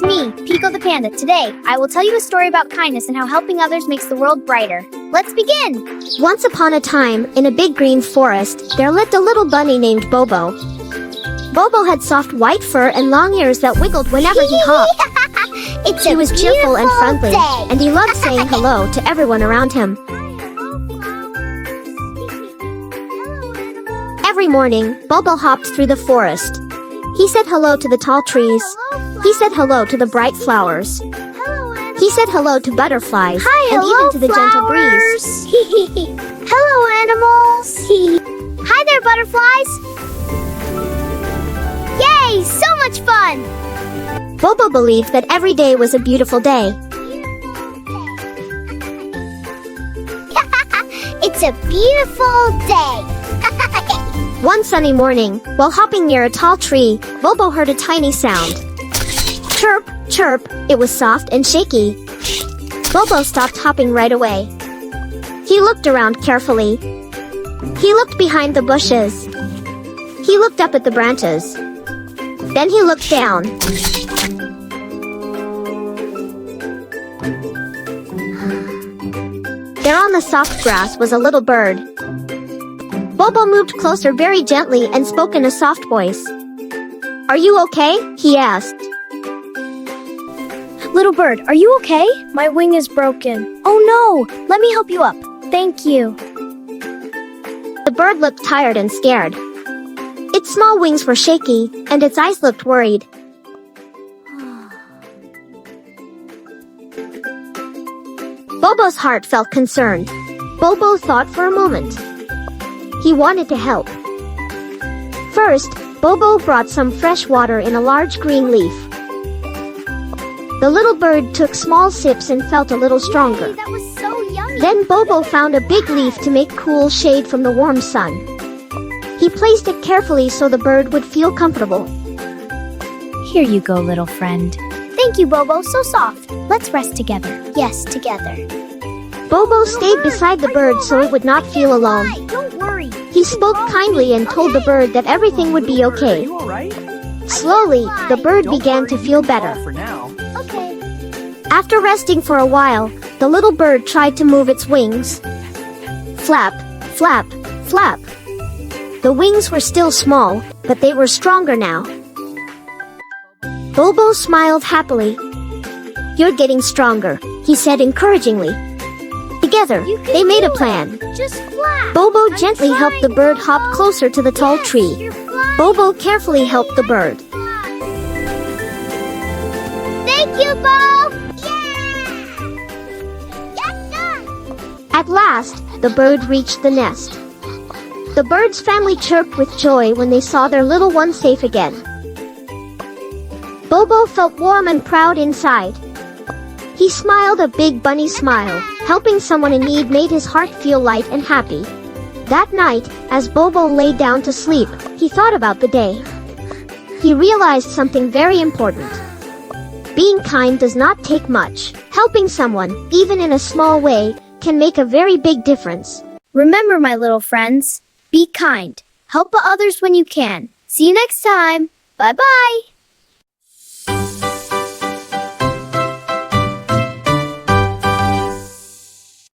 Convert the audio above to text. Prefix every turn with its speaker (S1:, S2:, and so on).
S1: It's me, Pico the Panda. Today, I will tell you a story about kindness and how helping others makes the world brighter. Let's begin!
S2: Once upon a time, in a big green forest, there lived a little bunny named Bobo. Bobo had soft white fur and long ears that wiggled whenever he hopped. He was cheerful and friendly, and he loved saying hello to everyone around him. Every morning, Bobo hopped through the forest. He said hello to the tall trees. He said hello to the bright flowers. He said hello to butterflies and even to the gentle breeze.
S1: Hello, animals! Hi there, butterflies! Yay! So much fun!
S2: Bobo believed that every day was a beautiful day.
S1: It's a beautiful day!
S2: One sunny morning, while hopping near a tall tree, Bobo heard a tiny sound. Chirp, chirp, it was soft and shaky. Bobo stopped hopping right away. He looked around carefully. He looked behind the bushes. He looked up at the branches. Then he looked down. There on the soft grass was a little bird. Bobo moved closer very gently and spoke in a soft voice. "Are you okay?" he asked.
S1: Little bird, are you okay? My wing is broken. Oh no! Let me help you up. Thank you.
S2: The bird looked tired and scared. Its small wings were shaky, and its eyes looked worried. Bobo's heart felt concerned. Bobo thought for a moment. He wanted to help. First, Bobo brought some fresh water in a large green leaf. The little bird took small sips and felt a little stronger.
S1: Yay, that was so yummy!
S2: Then Bobo found a big leaf to make cool shade from the warm sun. He placed it carefully so the bird would feel comfortable.
S3: Here you go, little friend.
S1: Thank you, Bobo. So soft. Let's rest together. Yes, together.
S2: Bobo stayed beside the bird so it would not feel alone.
S1: Don't worry.
S2: He spoke kindly and told the bird that everything would be okay. Slowly, the bird began to feel better.
S1: Okay.
S2: After resting for a while, the little bird tried to move its wings. Flap, flap, flap. The wings were still small, but they were stronger now. Bobo smiled happily. "You're getting stronger," he said encouragingly. Together, they made a plan.
S1: Just flap.
S2: Bobo gently helped the bird hop closer to the tall tree.
S1: You're flying.
S2: Bobo carefully helped the bird.
S1: Thank you, Bo! Yeah! Yes, done!
S2: At last, the bird reached the nest. The bird's family chirped with joy when they saw their little one safe again. Bobo felt warm and proud inside. He smiled a big bunny smile. Helping someone in need made his heart feel light and happy. That night, as Bobo lay down to sleep, he thought about the day. He realized something very important. Being kind does not take much. Helping someone, even in a small way, can make a very big difference.
S1: Remember, my little friends, be kind. Help others when you can. See you next time. Bye-bye.